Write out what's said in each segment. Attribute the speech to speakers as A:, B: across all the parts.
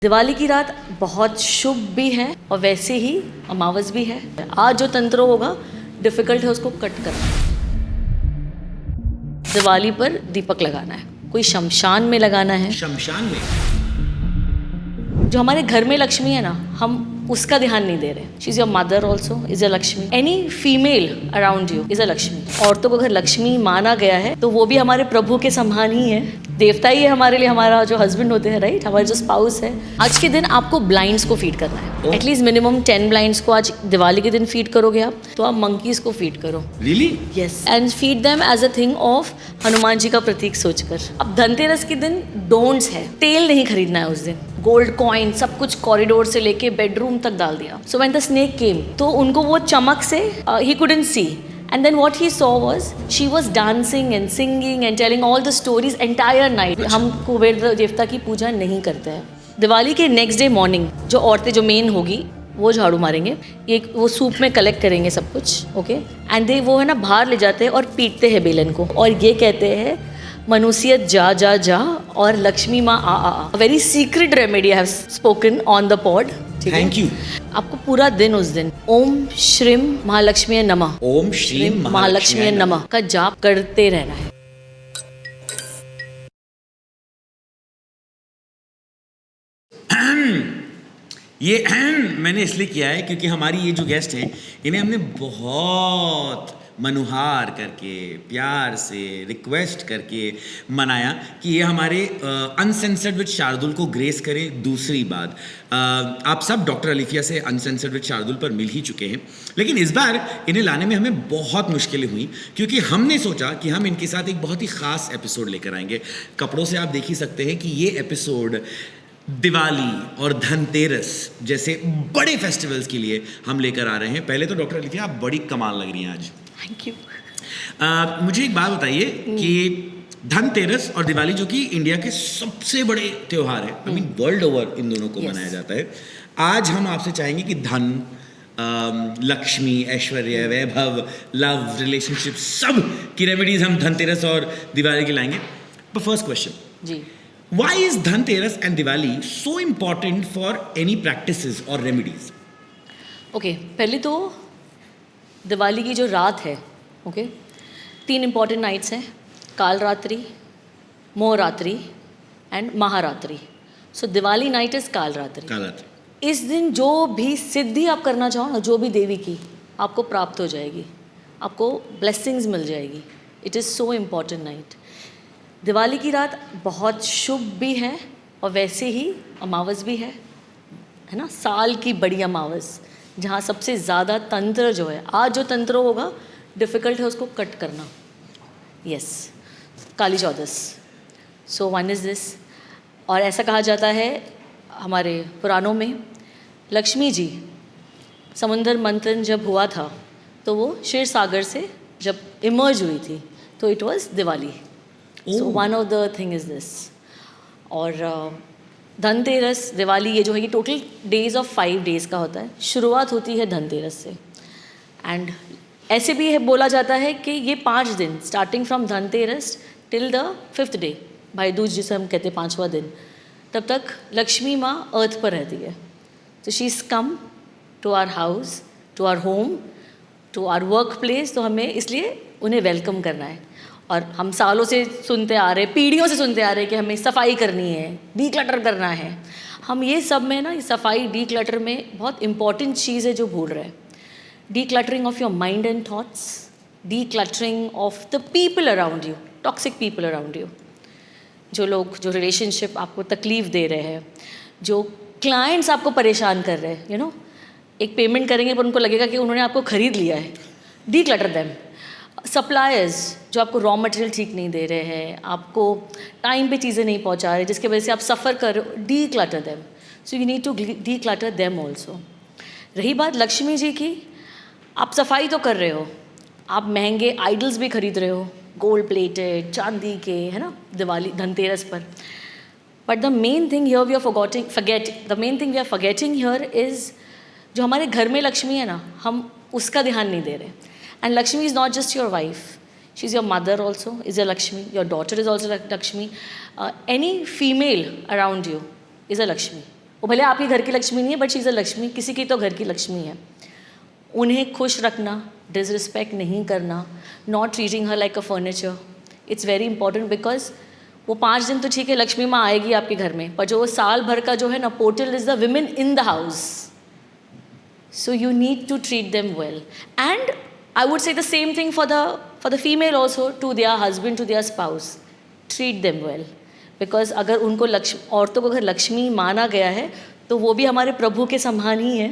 A: दिवाली की रात बहुत शुभ भी है और वैसे ही अमावस भी है। आज जो तंत्र होगा डिफिकल्ट है उसको कट करना। दिवाली पर दीपक लगाना है, कोई शमशान में लगाना है।
B: शमशान में
A: जो हमारे घर में लक्ष्मी है ना, हम उसका ध्यान नहीं दे रहे। She is your mother also is a Lakshmi. Any female around you is a Lakshmi. औरतों को अगर लक्ष्मी माना गया है तो वो भी हमारे प्रभु के समान ही है, देवता ही है हमारे लिए, हमारा जो हस्बैंड होते हैं, राइट, हमारे जो स्पाउस है। आज के दिन आपको ब्लाइंड्स को फीड करना है, एटलीस्ट मिनिमम 10 ब्लाइंड्स को आज दिवाली के दिन फीड करोगे आप, तो आप मंकीज को फीड करो।
B: Really?
A: Yes, and feed them as a thing of Hanuman ji का प्रतीक सोचकर। अब धनतेरस के दिन डोंट्स है, तेल नहीं खरीदना है उस दिन। गोल्ड कॉइन सब कुछ कॉरिडोर से लेके बेडरूम तक डाल दिया। सो व्हेन द स्नेक केम तो उनको वो चमक से he couldn't see, and then what he saw was she was dancing and singing and telling all the stories entire night. हम कुबेर देवता की पूजा नहीं करते हैं। दिवाली के नेक्स्ट डे मॉर्निंग जो औरतें जो मेन होगी वो झाड़ू मारेंगे, ये वो सूप में कलेक्ट करेंगे सब कुछ, ओके, एंड दे वो है ना बाहर ले जाते हैं और पीटते हैं बेलन को, और ये कहते हैं मनुष्यत जा जा जा और लक्ष्मी माँ आ आ। Very secret remedy I have spoken on the pod.
B: Thank you.
A: आपको पूरा दिन उस दिन ओम श्रीम महालक्ष्मी नमः,
B: ओम श्रीम
A: महालक्ष्मी नमः का जाप करते रहना है।
B: ये मैंने इसलिए किया है क्योंकि हमारी ये जो गेस्ट हैं इन्हें हमने बहुत मनुहार करके प्यार से रिक्वेस्ट करके मनाया कि ये हमारे अनसेंसर्ड विद शार्दुल को ग्रेस करें। दूसरी बात, आप सब डॉक्टर अलीफिया से अनसेंसर्ड विद शार्दुल पर मिल ही चुके हैं, लेकिन इस बार इन्हें लाने में हमें बहुत मुश्किलें हुई क्योंकि हमने सोचा कि हम इनके साथ एक बहुत ही ख़ास एपिसोड लेकर आएंगे। कपड़ों से आप देख ही सकते हैं कि ये एपिसोड दिवाली और धनतेरस जैसे बड़े फेस्टिवल्स के लिए हम लेकर आ रहे हैं। पहले तो डॉक्टर अलीफिया आप बड़ी कमाल लग रही हैं आज।
A: Thank you.
B: मुझे एक बात बताइए कि धनतेरस और दिवाली जो कि इंडिया के सबसे बड़े त्योहार है, I mean world over in दोनों को मनाया जाता है, आज हम आपसे चाहेंगे कि धन, लक्ष्मी, ऐश्वर्य, वैभव, लव, रिलेशनशिप सब की रेमेडीज हम धनतेरस और दिवाली की लाएंगे। बट फर्स्ट क्वेश्चन
A: जी,
B: why is Dhanteras and Diwali so important for any practices or remedies?
A: Okay, पहले तो दिवाली की जो रात है, ओके, 3 इंपॉर्टेंट नाइट्स हैं, Kaal Ratri, Moharatri and Maharatri. So Diwali night is Kaal Ratri.
B: Kalratri.
A: इस दिन जो भी सिद्धि आप करना चाहो ना, जो भी देवी की, आपको प्राप्त हो जाएगी, आपको ब्लेसिंग्स मिल जाएगी। It is so important night. Diwali की रात बहुत शुभ भी है और वैसे ही अमावस भी है ना, साल की बड़ी अमावस, जहाँ सबसे ज़्यादा तंत्र जो है, आज जो तंत्र होगा डिफ़िकल्ट है उसको कट करना। Yes, Kali Chaudas. So one is this. और ऐसा कहा जाता है हमारे पुराणों में, लक्ष्मी जी समुंदर मंथन जब हुआ था तो वो क्षीर सागर से जब इमर्ज हुई थी तो it was Diwali. So one of the thing is this. और धनतेरस, दिवाली, ये जो है ये टोटल डेज ऑफ 5 डेज़ का होता है। शुरुआत होती है धनतेरस से, एंड ऐसे भी है बोला जाता है कि ये 5 दिन starting from Dhanteras till the 5th day, भाई दूज जिसे हम कहते हैं 5वां दिन, तब तक लक्ष्मी माँ अर्थ पर रहती है। तो she is come to our house, to our home, to our work place. तो हमें इसलिए उन्हें वेलकम करना है। और हम सालों से सुनते आ रहे, पीढ़ियों से सुनते आ रहे कि हमें सफाई करनी है, डीक्लटर करना है। हम ये सब में ना, सफाई डीक्लटर में बहुत इंपॉर्टेंट चीज़ है जो भूल रहे हैं। Decluttering of your mind and thoughts, decluttering of the people around you, toxic people around you, जो लोग, जो रिलेशनशिप आपको तकलीफ़ दे रहे हैं, जो क्लाइंट्स आपको परेशान कर रहे हैं, यू नो, एक पेमेंट करेंगे पर उनको लगेगा कि उन्होंने आपको ख़रीद लिया है, डीक्लटर देम। सप्लायर्स जो आपको रॉ मटेरियल ठीक नहीं दे रहे हैं, आपको टाइम पे चीज़ें नहीं पहुंचा रहे, जिसकी वजह से आप सफ़र कर रहे हो, declutter them. So you need to declutter them also. रही बात लक्ष्मी जी की, आप सफाई तो कर रहे हो, आप महंगे आइडल्स भी खरीद रहे हो, गोल्ड प्लेटेड, चांदी के, है ना, दिवाली धनतेरस पर। But the main thing here we are forgetting here is, जो हमारे घर में लक्ष्मी है ना, हम उसका ध्यान नहीं दे रहे। And Lakshmi is not just your wife. She's your mother also, is a Lakshmi. Your daughter is also Lakshmi. Any female around you is a Lakshmi. वो भले आपकी घर की लक्ष्मी नहीं है, but she is a Lakshmi, किसी की तो घर की लक्ष्मी है। उन्हें खुश रखना, डिसरिस्पेक्ट नहीं करना, not treating her like a furniture, it's very important. Because वो 5 दिन तो ठीक है, लक्ष्मी माँ आएगी आपके घर में, पर जो वो साल भर का जो है ना portal is the women in the house. So you need to treat them well. And I would say the same thing for the female also, to their husband, to their spouse. Treat them well. Because अगर उनको औरतों को अगर लक्ष्मी माना गया है तो वो भी हमारे प्रभु के समान ही है,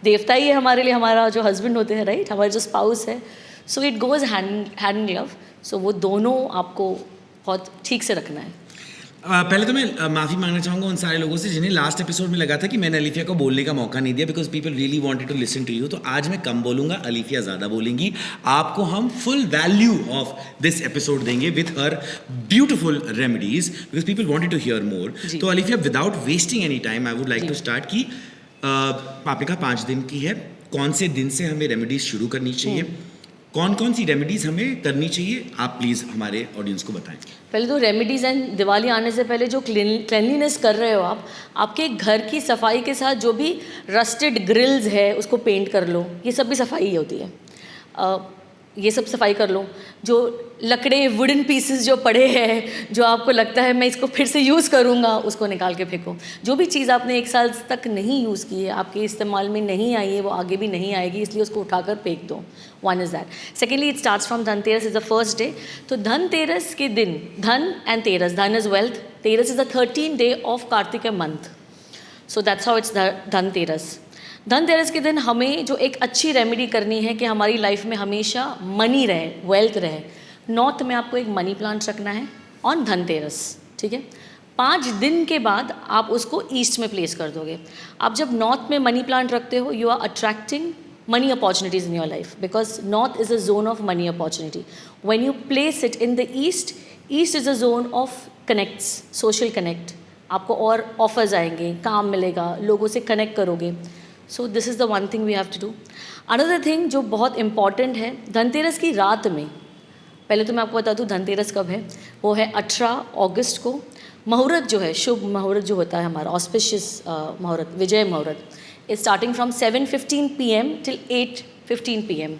A: देवता ही है हमारे लिए, हमारा जो हस्बैंड होते हैं, राइट, हमारे जो स्पाउस है। So it goes hand in glove. So वो दोनों आपको बहुत ठीक से रखना है।
B: पहले तो मैं माफ़ी मांगना चाहूँगा उन सारे लोगों से जिन्हें लास्ट एपिसोड में लगा था कि मैंने अलीफिया को बोलने का मौका नहीं दिया, because people really wanted to listen to you. तो आज मैं कम बोलूँगा, अलीफिया ज़्यादा बोलेंगी। आपको हम full value of this episode देंगे with her beautiful remedies, because people wanted to hear more. तो Alifia, without wasting any time, I would like to start कि पापिका 5 दिन की है, कौन से दिन से हमें रेमेडीज शुरू करनी चाहिए, कौन कौन सी रेमेडीज़ हमें करनी चाहिए, आप प्लीज़ हमारे ऑडियंस को बताएं।
A: पहले तो रेमेडीज़ एंड दिवाली आने से पहले जो क्लीनलीनेस कर रहे हो आप, आपके घर की सफाई के साथ जो भी रस्टेड ग्रिल्स है उसको पेंट कर लो, ये सब भी सफाई ही होती है। ये सब सफाई कर लो। जो लकड़े वुडन पीसेस जो पड़े हैं, जो आपको लगता है मैं इसको फिर से यूज़ करूँगा, उसको निकाल के फेंको। जो भी चीज़ आपने 1 साल तक नहीं यूज़ की है, आपके इस्तेमाल में नहीं आई है, वो आगे भी नहीं आएगी, इसलिए उसको उठाकर फेंक दो। One is that. Secondly, it starts from Dhanteras, is the first day. तो धनतेरस के दिन, dhan and teras, dhan is wealth, teras is the 13th day of Kartik month. So that's how it's Dhanteras. Dhanteras के दिन हमें जो एक अच्छी रेमेडी करनी है कि हमारी लाइफ में हमेशा मनी रहे, वेल्थ रहे। नॉर्थ में आपको एक मनी प्लांट रखना है ऑन धनतेरस, ठीक है। 5 दिन के बाद आप उसको ईस्ट में प्लेस कर दोगे। आप जब नॉर्थ में मनी प्लांट रखते हो, you are attracting money opportunities in your life, because north is a zone of money opportunity. When you place it in the east, east is a zone of connects, social connect. आपको और offers आएंगे, काम मिलेगा, लोगों से connect करोगे। So this is the one thing we have to do. Another thing जो बहुत इंपॉर्टेंट है, धनतेरस की रात में, पहले तो मैं आपको बता दूँ धनतेरस कब है। वो है 18 अगस्त को। मुहूर्त जो है, शुभ मुहूर्त जो होता है हमारा, ऑस्पिशियस मुहूर्त, विजय मुहूर्त, is starting from 7:15 PM till 8:15 PM।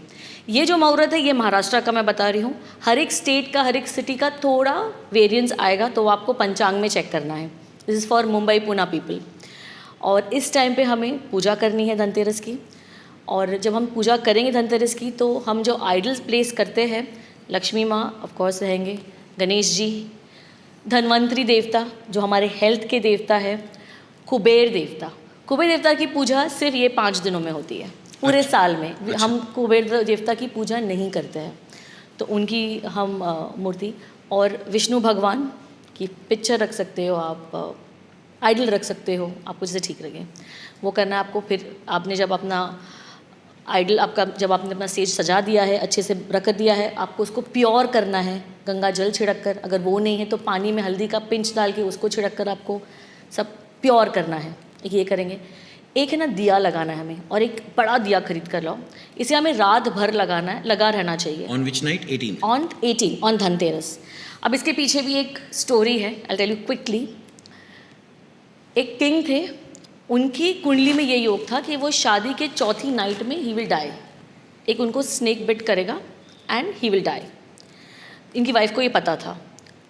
A: ये जो मुहूर्त है, ये महाराष्ट्र का मैं बता रही हूँ। हर एक स्टेट का, हर एक सिटी का थोड़ा वेरिएंस आएगा, तो आपको पंचांग में चेक करना है। This is for Mumbai Pune people. और इस टाइम पे हमें पूजा करनी है धनतेरस की। और जब हम पूजा करेंगे धनतेरस की, तो हम जो आइडल्स प्लेस करते हैं, लक्ष्मी माँ ऑफ कोर्स रहेंगे, गणेश जी, धनवंतरी देवता जो हमारे हेल्थ के देवता है, कुबेर देवता। कुबेर देवता की पूजा सिर्फ ये 5 दिनों में होती है, पूरे साल में हम कुबेर देवता की पूजा नहीं करते हैं। तो उनकी हम मूर्ति, और विष्णु भगवान की पिक्चर रख सकते हो आप, आइडल रख सकते हो, आपको जैसे ठीक लगे वो करना है आपको। फिर आपने जब अपना आइडल, जब आपने अपना स्टेज सजा दिया है, अच्छे से रख दिया है, आपको उसको प्योर करना है गंगा जल छिड़क कर। अगर वो नहीं है तो पानी में हल्दी का पिंच डाल के उसको छिड़क कर आपको सब प्योर करना है। ये करेंगे। एक है ना दिया लगाना है हमें, और एक बड़ा दिया खरीद कर लाओ। इसे हमें रात भर लगा रहना चाहिए।
B: On which night? 18
A: on 18 on Dhanteras. अब इसके पीछे भी एक स्टोरी है, आई टेल यू क्विकली। एक किंग थे, उनकी कुंडली में ये योग था कि वो शादी के चौथी नाइट में ही विल डाई। एक उनको स्नेक बिट करेगा एंड ही विल डाई। इनकी वाइफ को ये पता था।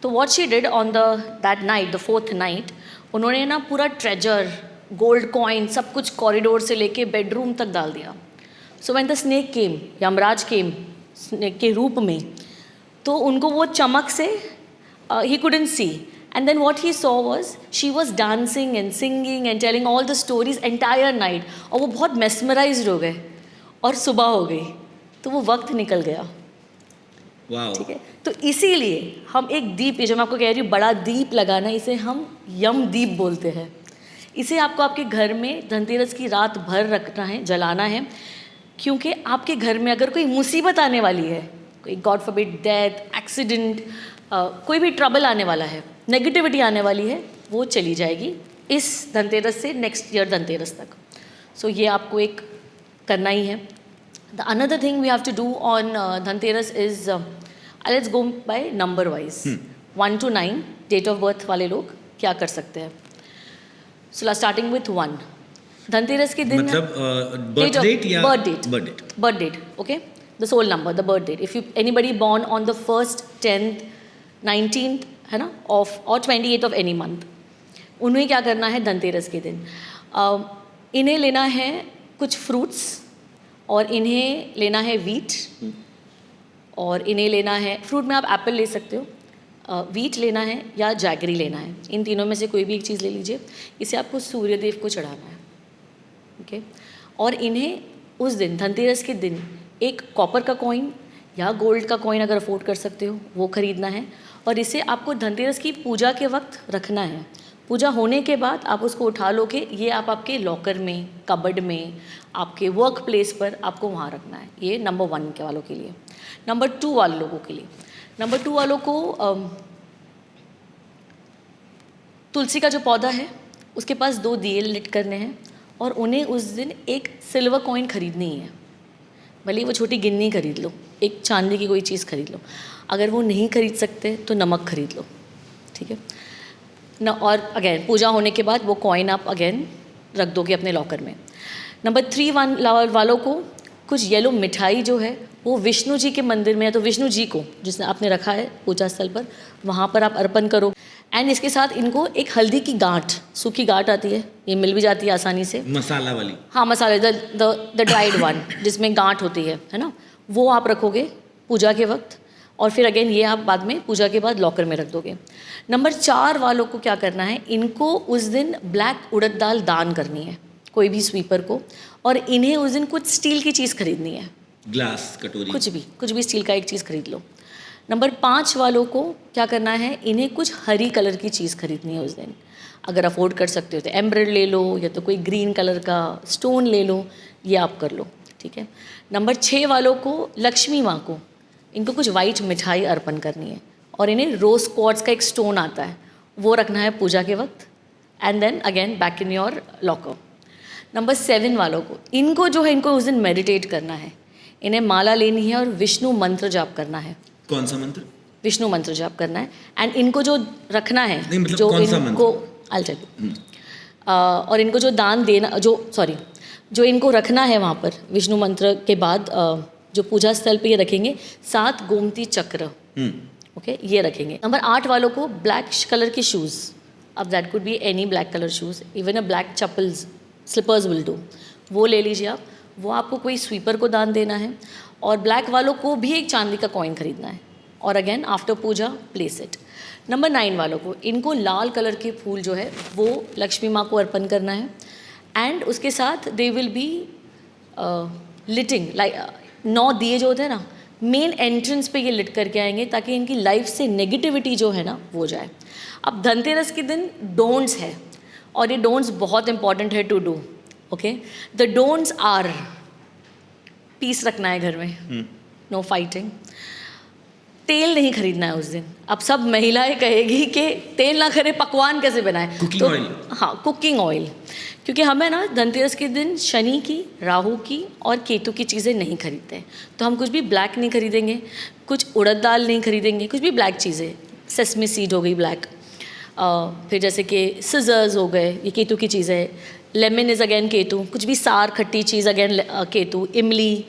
A: तो what she did on that night, the 4th night, उन्होंने ना पूरा ट्रेजर, गोल्ड कॉइन, सब कुछ कॉरिडोर से लेके बेडरूम तक डाल दिया। So when the snake came, Yamraj came snake के रूप में, तो उनको वो चमक से he couldn't see. And then what he saw was she was dancing and singing and telling all the stories entire night. और वो बहुत mesmerized हो गए, और सुबह हो गई, तो वो वक्त निकल गया।
B: वाओ।
A: ठीक है, तो इसीलिए हम एक दीप, ये जो मैं आपको कह रही हूँ बड़ा दीप लगाना, इसे हम यम दीप बोलते हैं। इसे आपको आपके घर में धनतेरस की रात भर रखना है, जलाना है। क्योंकि आपके घर में अगर कोई मुसीबत आने वाली है, कोई गॉड फॉरबिड डेथ, एक्सीडेंट, कोई भी ट्रबल आने वाला है, नेगेटिविटी आने वाली है, वो चली जाएगी इस धनतेरस से नेक्स्ट ईयर धनतेरस तक। सो ये आपको एक करना ही है। The another thing we have to do on Dhanteras is, let's go by number wise, 1 to 9 date of birth वाले लोग क्या कर सकते हैं। So starting with 1. धनतेरस के दिन
B: मतलब बर्थ डेट या
A: birth date, okay, the soul number, the birth date. If you anybody born on the 1st, 10th, 19th, है ना, of or 28th of any month, उन्हें क्या करना है धनतेरस के दिन? इन्हें लेना है कुछ फ्रूट्स, और इन्हें लेना है वीट, और इन्हें लेना है, फ्रूट में आप एप्पल ले सकते हो, वीट लेना है या जैगरी लेना है. इन तीनों में से कोई भी एक चीज़ ले लीजिए. इसे आपको सूर्यदेव को चढ़ाना है, ओके. और इन्हें उस दिन धनतेरस के दिन एक कॉपर का कॉइन या गोल्ड का कॉइन अगर अफोर्ड कर सकते हो वो ख़रीदना है, और इसे आपको धनतेरस की पूजा के वक्त रखना है. पूजा होने के बाद आप उसको उठा लोगे, ये आप आपके लॉकर में, कबर्ड में, आपके वर्क प्लेस पर आपको वहाँ रखना है. ये नंबर 1 के वालों के लिए. नंबर 2 वाले लोगों के लिए, नंबर 2 वालों को तुलसी का जो पौधा है उसके पास 2 दिए लिट करने हैं, और उन्हें उस दिन एक सिल्वर कॉइन खरीदनी है. भले ही वो छोटी गिन्नी खरीद लो, एक चांदी की कोई चीज़ खरीद लो. अगर वो नहीं खरीद सकते तो नमक खरीद लो, ठीक है ना. और अगेन पूजा होने के बाद वो कॉइन आप अगेन रख दोगे अपने लॉकर में. नंबर 3 वालों को कुछ येलो मिठाई जो है वो विष्णु जी के मंदिर में, या तो विष्णु जी को जिसने आपने रखा है पूजा स्थल पर, वहाँ पर आप अर्पण करो. एंड इसके साथ इनको एक हल्दी की गांठ, सूखी गांठ आती है, ये मिल भी जाती है आसानी से,
B: मसाला वाली.
A: हाँ, मसाले, द ड्राइड वन जिसमें गांठ होती है ना, वो आप रखोगे पूजा के वक्त, और फिर अगेन ये आप बाद में पूजा के बाद लॉकर में रख दोगे. नंबर 4 वालों को क्या करना है, इनको उस दिन ब्लैक उड़द दाल दान करनी है कोई भी स्वीपर को, और इन्हें उस दिन कुछ स्टील की चीज़ खरीदनी है,
B: ग्लास, कटोरी,
A: कुछ भी स्टील का एक चीज़ खरीद लो. नंबर 5 वालों को क्या करना है, इन्हें कुछ हरी कलर की चीज़ खरीदनी है उस दिन. अगर अफोर्ड कर सकते हो तो एम्ब्रॉयड ले लो, या तो कोई ग्रीन कलर का स्टोन ले लो, ये आप कर लो, ठीक है. नंबर 6 वालों को लक्ष्मी माँ को, इनको कुछ वाइट मिठाई अर्पण करनी है, और इन्हें रोज़ क्वार्ट्स का एक स्टोन आता है वो रखना है पूजा के वक्त, and then again back in your locker. Number 7 वालों को, इनको जो है इनको उस दिन मेडिटेट करना है, इन्हें माला लेनी है और विष्णु मंत्र जाप करना है.
B: कौन सा मंत्र?
A: विष्णु मंत्र जाप करना है. एंड इनको जो रखना है,
B: नहीं, मतलब
A: जो
B: कौन सा
A: इनको और इनको जो दान देना, जो इनको रखना है वहाँ पर विष्णु मंत्र के बाद, जो पूजा स्थल पे ये रखेंगे 7 गोमती चक्र, ओके, ये रखेंगे. नंबर 8 वालों को ब्लैक कलर के शूज़, अब that could be any black colour shoes, even a black chappals, slippers will do, वो ले लीजिए आप. वो आपको कोई स्वीपर को दान देना है. और ब्लैक वालों को भी एक चांदी का कॉइन खरीदना है, और again after puja place it. Number 9 वालों को, इनको लाल कलर के फूल जो है वो लक्ष्मी माँ को अर्पण करना है. एंड उसके साथ दे विल बी लिटिंग, लाइक 9 दिए जो होते हैं ना, मेन एंट्रेंस पे ये लिट करके आएंगे, ताकि इनकी लाइफ से नेगेटिविटी जो है ना वो जाए. अब धनतेरस के दिन डोंट्स है, और ये डोंट्स बहुत इंपॉर्टेंट है to do, okay. The don'ts are, peace रखना है घर में, नो फाइटिंग. तेल नहीं खरीदना है उस दिन. अब सब महिलाएं कहेगी कि तेल ना खरीदे, पकवान कैसे बनाए,
B: कुकिंग
A: तो
B: ऑयल.
A: हाँ, कुकिंग ऑयल, क्योंकि हमें ना धनतेरस के दिन शनि की, राहु की और केतु की चीज़ें नहीं खरीदते हैं. तो हम कुछ भी ब्लैक नहीं खरीदेंगे, कुछ उड़द दाल नहीं खरीदेंगे, कुछ भी ब्लैक चीज़ें, सेसमी सीड हो गई ब्लैक, फिर जैसे कि सिजर्स हो गए, ये केतु की चीज़ है. लेमन इज़ अगेन केतु, कुछ भी सार खट्टी चीज़ अगेन केतु. इमली,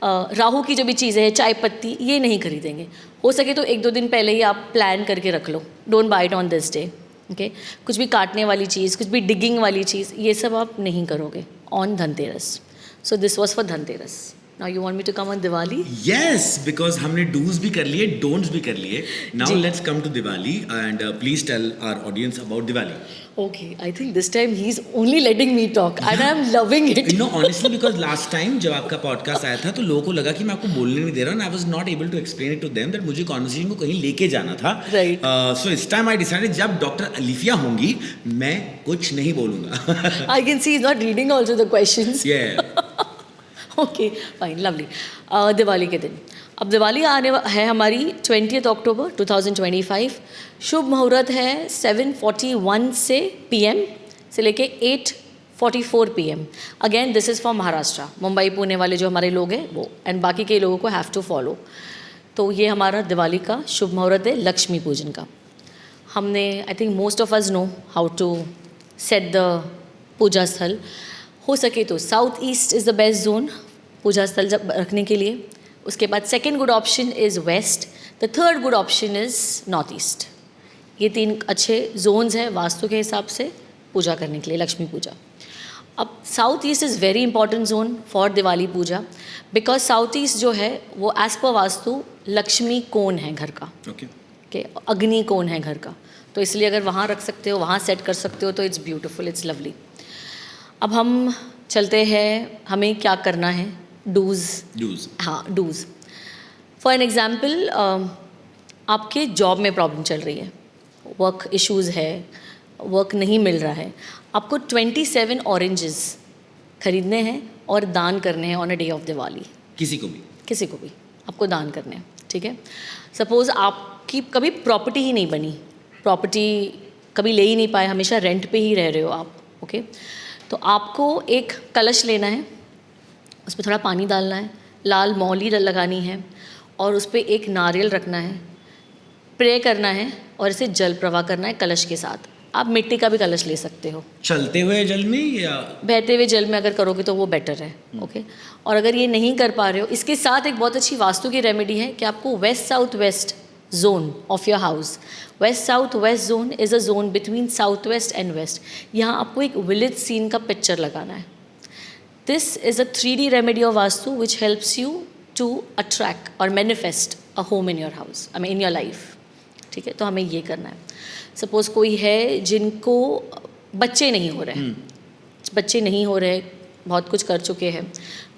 A: राहु की जो भी चीज़ें हैं, चाय पत्ती, ये नहीं खरीदेंगे. हो सके तो 1-2 दिन पहले ही आप प्लान करके रख लो, don't buy it on this day, okay. कुछ भी काटने वाली चीज़, कुछ भी डिगिंग वाली चीज़, ये सब आप नहीं करोगे on Dhanteras. So this was for Dhanteras. Now you want me to come on Diwali?
B: Yes, because हमने do's भी कर लिए, don'ts भी कर लिए. Now
A: ji.
B: let's come to Diwali, and please tell our audience about Diwali.
A: Okay, I think this time he's only letting me talk, and I'm loving it.
B: No, honestly, because last time जब आपका podcast आया था तो लोगों को लगा कि मैं आपको बोलने नहीं दे रहा, and I was not able to explain it to them that मुझे conversation को कहीं लेके जाना था.
A: Right.
B: So इस time I decided जब डॉक्टर अलीफिया होंगी मैं कुछ नहीं बोलूँगा.
A: I can see he's not reading also the questions.
B: Yeah.
A: Okay, fine, lovely. Diwali के दिन, अब दिवाली आने है हमारी 20 अक्टूबर 2025. शुभ मुहूर्त है 7:41 से PM से लेके 8:44 PM. Again this is for Maharashtra, Mumbai Pune वाले जो हमारे लोग हैं वो, एंड बाकी के लोगों को हैव टू फॉलो. तो ये हमारा दिवाली का शुभ मुहूर्त है लक्ष्मी पूजन का. हमने, I think most of us know how to set the puja स्थल। हो सके तो south east is the best zone puja स्थल जब रखने के लिए। उसके बाद second good option is west, the third good option is north east. ये 3 अच्छे जोन्स हैं वास्तु के हिसाब से पूजा करने के लिए, लक्ष्मी पूजा। अब south east is very important zone for Diwali puja, because south east जो है वो एज़ पर वास्तु लक्ष्मी कोण है घर का,
B: ओके।
A: अग्नि कोण है घर का, तो इसलिए अगर वहाँ रख सकते हो, वहाँ सेट कर सकते हो तो इट्स ब्यूटीफुल, इट्स लवली। अब हम चलते हैं हमें क्या करना है, डूज़। हाँ, डूज़। फॉर एन एग्ज़ाम्पल, आपके जॉब में प्रॉब्लम चल रही है, वर्क इश्यूज़ है, वर्क नहीं मिल रहा है, आपको 27 ऑरेंजेस खरीदने हैं और दान करने हैं on a day of Diwali. किसी को भी आपको दान करने हैं, ठीक है। सपोज़ आपकी कभी प्रॉपर्टी ही नहीं बनी, प्रॉपर्टी कभी ले ही नहीं पाए, हमेशा रेंट पे ही रह रहे हो आप, ओके। तो आपको एक कलश लेना है, उसमें थोड़ा पानी डालना है, लाल मौली लगानी है और उस पर एक नारियल रखना है, प्रे करना है और इसे जल प्रवाह करना है कलश के साथ। आप मिट्टी का भी कलश ले सकते हो,
B: चलते हुए जल में या
A: बहते हुए जल में अगर करोगे तो वो बेटर है, ओके। और अगर ये नहीं कर पा रहे हो, इसके साथ एक बहुत अच्छी वास्तु की रेमेडी है कि आपको west south west zone of your house, west south west zone is a zone between south west and west, यहाँ आपको एक विलेज सीन का पिक्चर लगाना है। This is a 3D remedy of vastu which helps you to attract और manifest a home in your house, I mean in your life, ठीक है। तो हमें ये करना है। सपोज़ कोई है जिनको बच्चे नहीं हो रहे, बच्चे नहीं हो रहे, बहुत कुछ कर चुके हैं,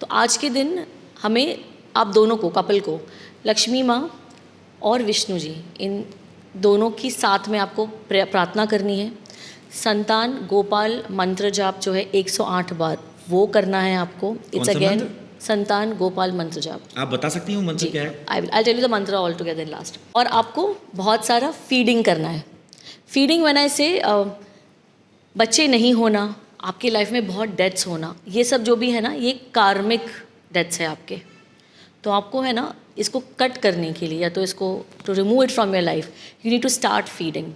A: तो आज के दिन हमें आप दोनों को, कपल को, लक्ष्मी माँ और विष्णु जी, इन दोनों की साथ में आपको प्रार्थना करनी है। संतान गोपाल मंत्र जाप जो है 108 बार वो करना है आपको। इट्स अगेन संतान गोपाल मंत्र जाप।
B: आप बता सकती हो मंत्र क्या है?
A: आई टेल यू द मंत्र ऑल टुगेदर इन लास्ट। और आपको बहुत सारा फीडिंग करना है। फीडिंग व्हेन आई से बच्चे नहीं होना, आपकी लाइफ में बहुत डेथ्स होना, ये सब जो भी है ना, ये कार्मिक डेथ्स है आपके। तो आपको है ना इसको कट करने के लिए, या तो इसको to remove it from your life, you need to start feeding.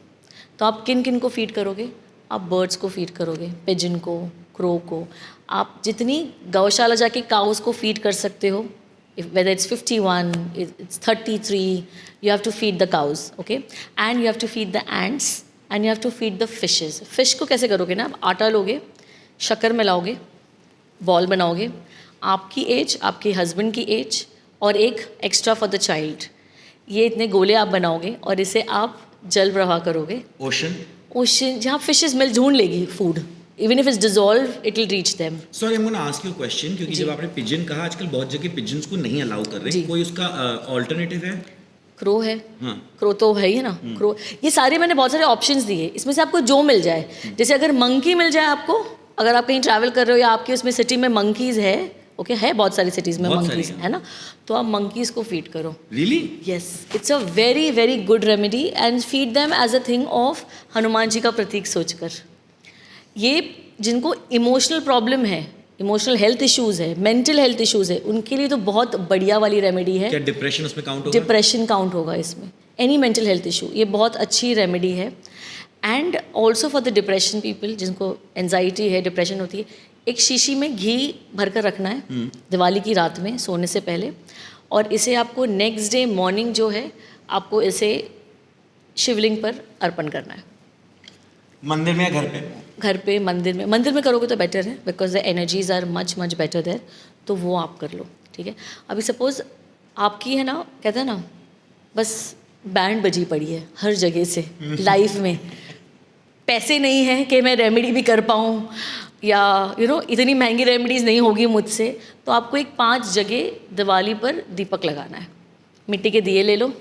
A: तो आप किन किन को फीड करोगे? आप बर्ड्स को फीड करोगे, पिजन को, क्रो को। आप जितनी गौशाला जाके काउस को फीड कर सकते हो, whether it's 51, it's 33, you have to feed the cows, okay? And you have to feed the ants and you have to feed the fishes. Fish को कैसे करोगे ना, आप आटा लोगे, शक्कर मिलाओगे, बॉल बनाओगे, आपकी एज, आपके हस्बैंड की एज और एक एक्स्ट्रा फॉर द चाइल्ड, ये इतने गोले आप बनाओगे और इसे आप जल प्रवाह करोगे। ओशन जहाँ फिशेस मिल ढूंढ लेगी food, even if it's dissolved, it will reach them.
B: Sorry, I'm going to ask you a question, क्योंकि जब आपने पिजन कहा, आजकल बहुत जगह पिजन्स को नहीं अलाउ कर रहे, कोई उसका ऑल्टरनेटिव है?
A: क्रो है, क्रो तो है ही ना, क्रो। ये सारे मैंने बहुत सारे ऑप्शंस दिए, इसमें से आपको जो मिल जाए। जैसे अगर मंकी मिल जाए आपको, अगर आप कहीं ट्रैवल कर रहे हो या आपकी उसमें सिटी में मंकीज़ है, ओके, है बहुत सारी सिटीज़ में मंकीज़ है ना, तो आप मंकीज़ को फीड करो।
B: Really?
A: Yes, it's a very very good remedy and feed them as a thing of Hanuman ji का प्रतीक सोचकर। ये जिनको इमोशनल प्रॉब्लम है, इमोशनल हेल्थ इश्यूज़ है, मेंटल हेल्थ इश्यूज़ है, उनके लिए तो बहुत बढ़िया वाली रेमेडी है।
B: क्या डिप्रेशन उसमें काउंट होगा?
A: डिप्रेशन काउंट होगा इसमें, एनी मेंटल हेल्थ इशू, ये बहुत अच्छी रेमेडी है। And also for the depression people, जिनको एनजाइटी है, डिप्रेशन होती है, एक शीशी में घी भर कर रखना है दिवाली की रात में सोने से पहले, और इसे आपको नेक्स्ट डे मॉर्निंग जो है आपको इसे शिवलिंग पर अर्पण करना है।
B: मंदिर में या घर पे?
A: घर पे, मंदिर में करोगे तो बेटर है, because the energies are much much better there, तो वो आप कर लो, ठीक है। अभी सपोज आपकी है ना, कहते हैं ना, बस बैंड बजी पड़ी है हर जगह से लाइफ में, पैसे नहीं है कि मैं रेमेडी भी कर पाऊँ, या इतनी महंगी रेमेडीज़ नहीं होगी मुझसे, तो आपको एक 5 जगह दिवाली पर दीपक लगाना है। मिट्टी के दिए ले लो,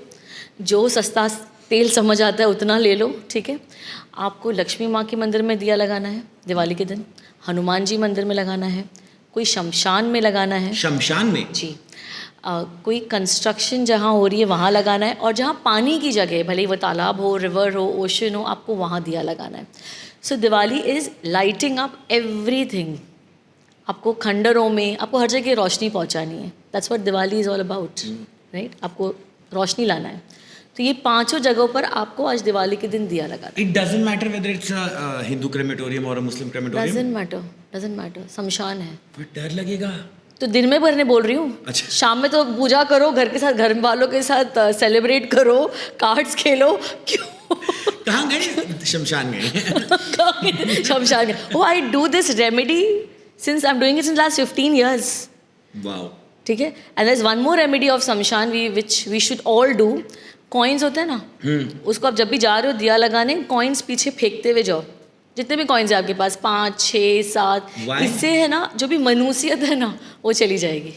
A: जो सस्ता तेल समझ आता है उतना ले लो, ठीक है। आपको लक्ष्मी माँ के मंदिर में दिया लगाना है दिवाली के दिन, हनुमान जी मंदिर में लगाना है, कोई शमशान में लगाना है।
B: शमशान में?
A: जी। कोई कंस्ट्रक्शन जहाँ हो रही है वहाँ लगाना है, और जहाँ पानी की जगह, भले वो तालाब हो, रिवर हो, ओशन हो, आपको वहाँ दिया लगाना है। So Diwali is lighting up everything. आपको खंडरों में, आपको हर जगह रोशनी पहुँचानी है। That's what Diwali is all about, right? आपको रोशनी लाना है। तो तो ये 5 जगहों पर आपको आज दिवाली के दिन दिया लगाना
B: It doesn't matter whether it's a Hindu crematorium or a Muslim
A: है।
B: crematorium.
A: डजंट मैटर, शमशान है।
B: But डर लगेगा।
A: तो दिन में भरने बोल रही हूँ,
B: अच्छा।
A: शाम में तो पूजा करो, घर के साथ, घर वालों के साथ सेलिब्रेट करो, कार्ड्स खेलो। क्यों?
B: कहाँ गए? शमशान गए।
A: शमशान गए। Oh, I do this remedy since I'm doing it since last 15 years.
B: Wow.
A: ठीक है। And there is one more remedy of shamshan which we should all do. Coins होते हैं ना, उसको आप जब भी जा रहे हो दिया लगाने, कॉइन्स पीछे फेंकते हुए जाओ, जितने भी कॉइन्स है आपके पास, 5, 6, 7।
B: Why?
A: इससे है ना जो भी मनुष्यत है ना वो चली जाएगी।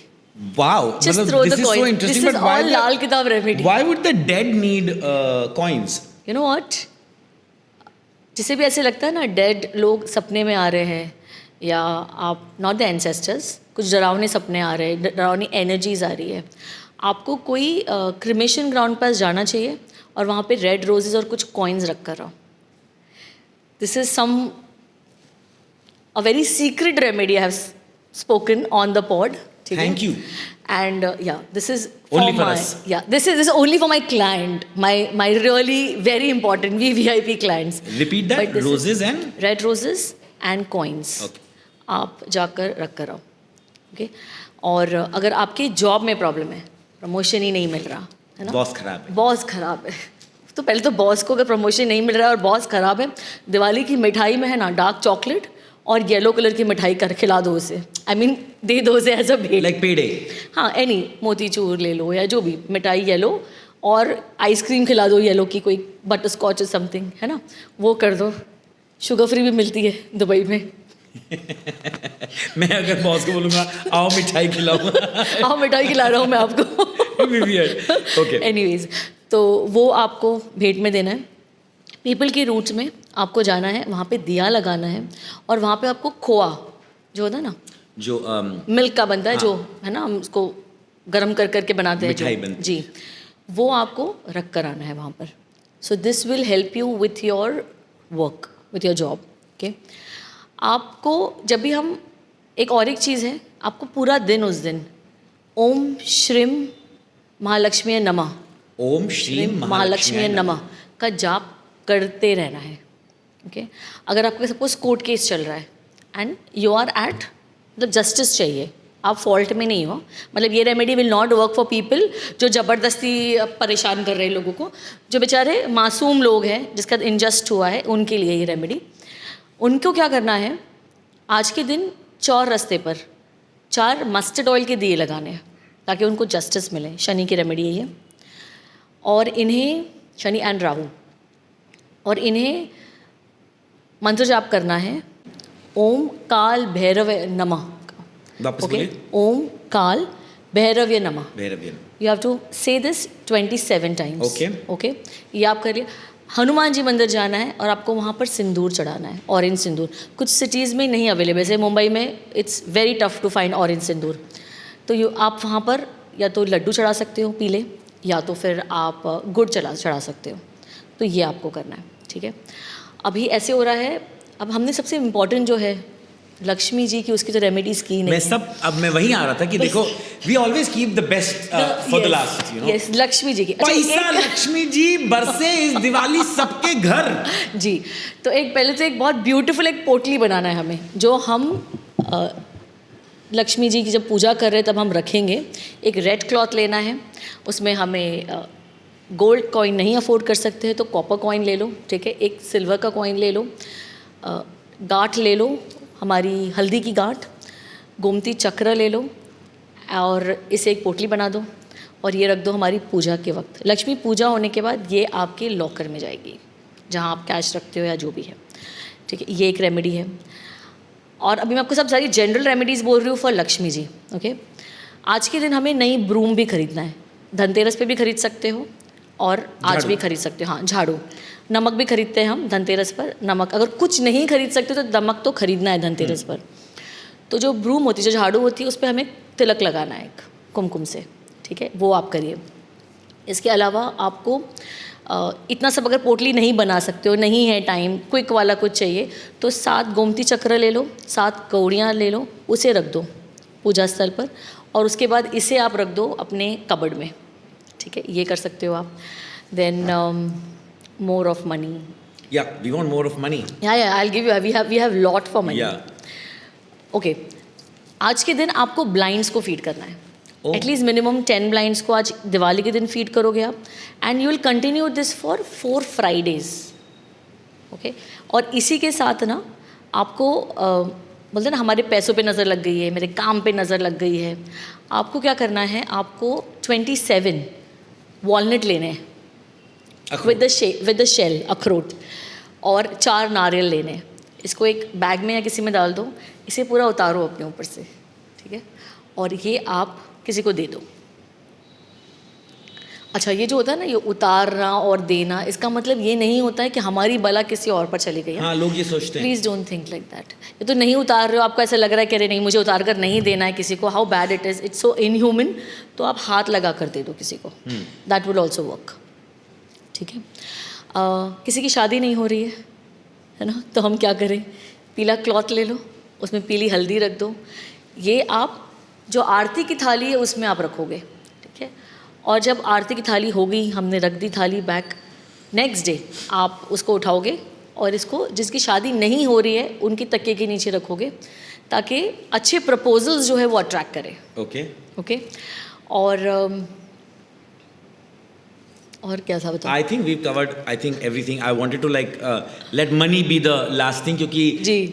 B: Wow.
A: Just
B: मतलब
A: throw
B: this
A: the
B: is so
A: coin.
B: interesting.
A: This is
B: But why
A: all
B: the-
A: लाल किताब remedy.
B: Why would the dead need coins?
A: You know what, जिसे भी ऐसे लगता है ना डेड लोग सपने में आ रहे हैं, या आप नॉट द एंसेस्टर्स, कुछ डरावने सपने आ रहे हैं, डरावनी एनर्जीज आ रही है, आपको कोई क्रिमेशन ग्राउंड पर जाना चाहिए और वहाँ पे रेड रोजेज और कुछ कॉइन्स रख कर आओ। This is some a very secret remedy I have spoken on the pod.
B: Thank you.
A: And yeah, this is
B: Only for
A: my,
B: us.
A: yeah, this is only for my client, my really very important VVIP clients.
B: Repeat that.
A: But this is
B: Roses and
A: red roses and coins.
B: Okay.
A: आप जाकर रख कर आओ। Okay. और अगर आपकी job में problem है, प्रमोशन ही नहीं मिल रहा है ना,
B: बॉस खराब है।
A: बॉस खराब है, तो पहले तो बॉस को अगर प्रमोशन नहीं मिल रहा है और बॉस खराब है, दिवाली की मिठाई में है ना डार्क चॉकलेट और येलो कलर की मिठाई कर खिला दो उसे। आई मीन दे दो उसे एज अ भेंट।
B: Like payday.
A: हाँ, एनी मोतीचूर ले लो या जो भी मिठाई येलो, और आइसक्रीम खिला दो येलो की, कोई बटर स्कॉच और समथिंग है ना, वो कर दो। शुगर फ्री भी मिलती है दुबई में।
B: मैं अगर बॉस को बोलूँगा आओ मिठाई खिलाओ।
A: हाँ, मिठाई खिला रहा हूँ मैं आपको।
B: Okay.
A: एनीवेज, तो वो आपको भेंट में देना है। पीपल की रूट्स में आपको जाना है, वहाँ पे दिया लगाना है, और वहाँ पे आपको खोआ जो होता है ना,
B: जो
A: मिल्क का बनता है, जो है ना हम उसको गर्म कर करके बनाते हैं
B: मिठाई
A: जो,
B: बनती
A: जी, वो आपको रख कर आना है वहाँ पर। So this will help you with your work, with your job. Okay. आपको जब भी हम, एक और एक चीज़ है, आपको पूरा दिन उस दिन ओम श्रीम महालक्ष्मी नमः,
B: ओम श्री
A: महालक्ष्मी नमः का जाप करते रहना है। ओके। अगर आपको सपोज कोर्ट केस चल रहा है एंड यू आर एट, मतलब जस्टिस चाहिए, आप फॉल्ट में नहीं हो, मतलब ये remedy will not work for people जो ज़बरदस्ती परेशान कर रहे हैं लोगों को, जो बेचारे मासूम लोग हैं जिसका इनजस्ट हुआ है, उनके लिए ये रेमेडी। उनको क्या करना है, आज के दिन चौर रास्ते पर 4 मस्टर्ड ऑयल के दिए लगाने हैं ताकि उनको जस्टिस मिले। शनि की रेमेडी है ये। और इन्हें, शनि एंड राहु, और इन्हें मंत्र जाप करना है ओम काल भैरव नमः।
B: वापस
A: ओके।
B: बोलिए।
A: ओम काल भैरव्य नमः।
B: भैरव्य।
A: यू हैव टू से दिस 27 टाइम्स।
B: Okay.
A: ओके। ये आप करिए। हनुमान जी मंदिर जाना है और आपको वहाँ पर सिंदूर चढ़ाना है, ऑरेंज सिंदूर। कुछ सिटीज़ में नहीं अवेलेबल, जैसे मुंबई में it's very tough to find orange sindoor, तो आप वहाँ पर या तो लड्डू चढ़ा सकते हो पीले, या तो फिर आप गुड़ चढ़ा सकते हो। तो ये आपको करना है, ठीक है। अभी ऐसे हो रहा है, अब हमने सबसे इम्पोर्टेंट जो है लक्ष्मी जी की, उसकी तो रेमेडीज की नहीं
B: मैं सब, अब मैं वहीं आ रहा था कि देखो we always keep the best for the last, you know.
A: Yes, Lakshmi ji की। अच्छा,
B: पैसा लक्ष्मी जी बरसे इस दिवाली सबके घर।
A: जी, तो एक पहले तो एक बहुत ब्यूटीफुल एक पोटली बनाना है हमें, जो हम लक्ष्मी जी की जब पूजा कर रहे हैं तब हम रखेंगे। एक रेड क्लॉथ लेना है, उसमें हमें गोल्ड कॉइन नहीं अफोर्ड कर सकते हैं तो कॉपर कॉइन ले लो, ठीक है। एक सिल्वर का कॉइन ले लो, गांठ ले लो, हमारी हल्दी की गांठ, गोमती चक्र ले लो, और इसे एक पोटली बना दो और ये रख दो हमारी पूजा के वक्त। लक्ष्मी पूजा होने के बाद ये आपके लॉकर में जाएगी, जहाँ आप कैश रखते हो या जो भी है, ठीक है। ये एक रेमेडी है। और अभी मैं आपको सब सारी जनरल रेमेडीज़ बोल रही हूँ फॉर लक्ष्मी जी। ओके। आज के दिन हमें नई ब्रूम भी खरीदना है, धनतेरस पे भी खरीद सकते हो और आज भी खरीद सकते हो। हाँ, झाड़ू, नमक भी खरीदते हैं हम धनतेरस पर। नमक अगर कुछ नहीं खरीद सकते तो नमक तो खरीदना है धनतेरस पर। तो जो ब्रूम होती है, जो झाड़ू होती है, उस पर हमें तिलक लगाना है एक कुमकुम से, ठीक है। वो आप करिए। इसके अलावा आपको इतना सब अगर पोटली नहीं बना सकते हो, नहीं है टाइम, क्विक वाला कुछ चाहिए, तो 7 गोमती चक्र ले लो, 7 कौड़ियाँ ले लो, उसे रख दो पूजा स्थल पर, और उसके बाद इसे आप रख दो अपने कबर्ड में, ठीक है। ये कर सकते हो आप। then more of money.
B: Yeah, we want more of money.
A: Yeah, I'll give you. We have lot for money.
B: Yeah.
A: Okay. आज के दिन आपको ब्लाइंड्स को फीड करना है.
B: Oh.
A: एटलीस्ट मिनिमम 10 ब्लाइंड्स को आज दिवाली के दिन फीड करोगे आप. And you will continue this for 4 Fridays. Okay. और इसी के साथ ना आपको बोलते हैं ना, हमारे पैसों पे नज़र लग गई है, मेरे काम पे नज़र लग गई है. आपको क्या करना है, आपको 27 वॉलनट लेने हैं विद द शेल, अखरोट, और 4 नारियल लेने हैं. इसको एक बैग में या किसी में डाल दो, इसे पूरा उतारो अपने ऊपर से, ठीक है, और ये आप किसी को दे दो. अच्छा, ये जो होता है ना, ये उतारना और देना, इसका मतलब ये नहीं होता है कि हमारी बला किसी और पर चली गई है.
B: हाँ, लोग ये सोचते हैं.
A: Please don't think like that. ये तो नहीं उतार रहे हो, आपको ऐसा लग रहा है कि अरे नहीं, मुझे उतार कर नहीं देना है किसी को. How bad it is, it's so inhuman. तो आप हाथ लगा कर दे दो किसी को. That will also work. ठीक है. किसी की शादी नहीं हो रही है ना, तो हम क्या करें, पीला क्लॉथ ले लो, उसमें पीली हल्दी रख दो. ये आप जो आरती की थाली है उसमें आप रखोगे, ठीक है. और जब आरती की थाली हो गई, हमने रख दी थाली बैक, नेक्स्ट डे आप उसको उठाओगे और इसको, जिसकी शादी नहीं हो रही है उनकी तकिए के नीचे रखोगे, ताकि अच्छे प्रपोजल्स जो है वो अट्रैक्ट करें.
B: ओके.
A: ओके. और क्या था बताओ.
B: I think we've covered, I think everything. I wanted to like let money be the last thing, क्योंकि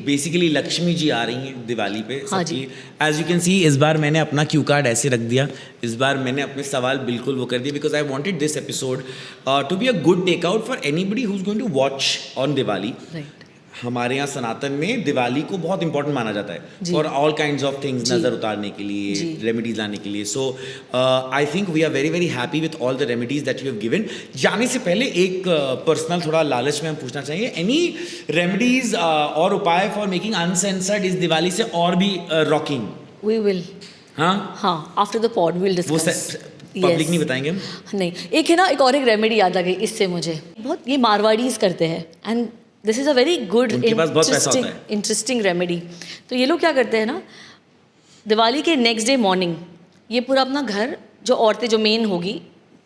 B: basically लक्ष्मी जी आ रही हैं दिवाली पे.
A: हाँ जी.
B: As you can see, इस बार मैंने अपना क्यू कार्ड ऐसे रख दिया. इस बार मैंने अपने सवाल बिल्कुल वो कर दिए, because I wanted this episode to be a good takeout for anybody who's going to watch on Diwali.
A: Right.
B: हमारे यहाँ सनातन में दिवाली को बहुत इंपॉर्टेंट माना जाता है for all kinds of things, नज़र उतारने के लिए, रेमेडीज लाने के लिए. So I think we are very very happy with all the remedies that you have given. जाने से पहले एक पर्सनल थोड़ा लालच में हम पूछना चाहिए, एनी रेमेडीज और उपाय फॉर मेकिंग अनसेंसर्ड इस दिवाली से और भी रॉकिंग?
A: We will. हाँ, after the pod will discuss.
B: Public नहीं बताएंगे हम. नहीं,
A: एक है ना, एक और एक रेमेडी याद आ गई इससे मुझे. बहुत ये मारवाड़ीज करते हैं, and this is a very good interesting remedy. तो ये लोग क्या करते हैं ना, दिवाली के नेक्स्ट डे मॉर्निंग ये पूरा अपना घर, जो औरतें, जो मेन होगी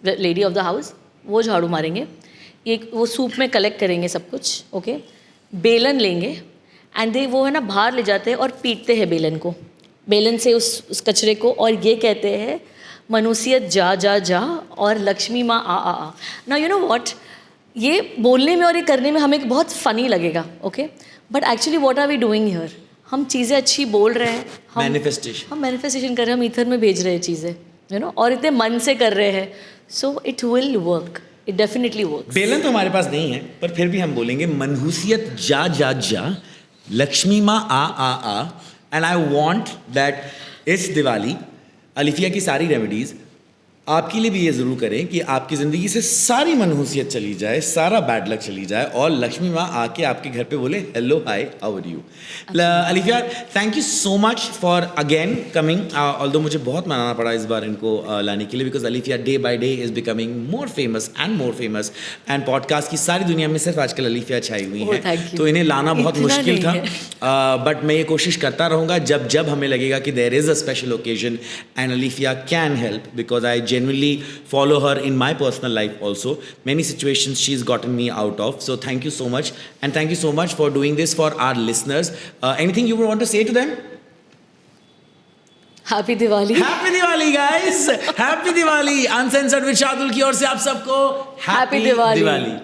A: लेडी ऑफ द हाउस, वो झाड़ू मारेंगे. ये वो सूप में कलेक्ट करेंगे सब कुछ. ओके. बेलन लेंगे एंड दे वो है ना बाहर ले जाते हैं और पीटते हैं बेलन को, बेलन से उस कचरे को, और ये कहते हैं मनुष्यत जा जा जा और लक्ष्मी माँ आ आ आ. नाउ यू नो व्हाट, ये बोलने में और ये करने में हमें बहुत फ़नी लगेगा. Okay. But actually what are we doing here, हम चीज़ें अच्छी बोल रहे हैं, हम मैनिफेस्टेशन कर रहे हैं, हम ईथर में भेज रहे हैं चीज़ें, यू नो, और इतने मन से कर रहे हैं. So it will work, it definitely work.
B: बेलन तो हमारे पास नहीं है, पर फिर भी हम बोलेंगे मनहूसियत जा जा जा, लक्ष्मी माँ आ आ आ. एंड आई वॉन्ट दैट इस दिवाली अलिफिया की सारी रेमेडीज़ आपके लिए भी ये ज़रूर करें कि आपकी ज़िंदगी से सारी मनहूसियत चली जाए, सारा बैड लक चली जाए, और लक्ष्मी माँ आके आपके घर पे बोले hello hi how are you. Alifiya, thank you so much for again coming. Although मुझे बहुत मनाना पड़ा इस बार इनको लाने के लिए, because Alifiya day by day is becoming more famous, and podcast की सारी दुनिया में सिर्फ आजकल अलिफिया छाई हुई है. तो इन्हें लाना बहुत मुश्किल था, बट मैं ये कोशिश करता रहूँगा जब जब हमें लगेगा कि there is a special occasion and Alifiya can help, because I genuinely follow her in my personal life also. Many situations she's gotten me out of. So thank you so much, and thank you so much for doing this for our listeners. Anything you would want to say to them?
A: Happy Diwali.
B: Happy Diwali, guys. Happy Diwali. Uncensored with Shadul की ओर से आप सबको
A: Happy Diwali.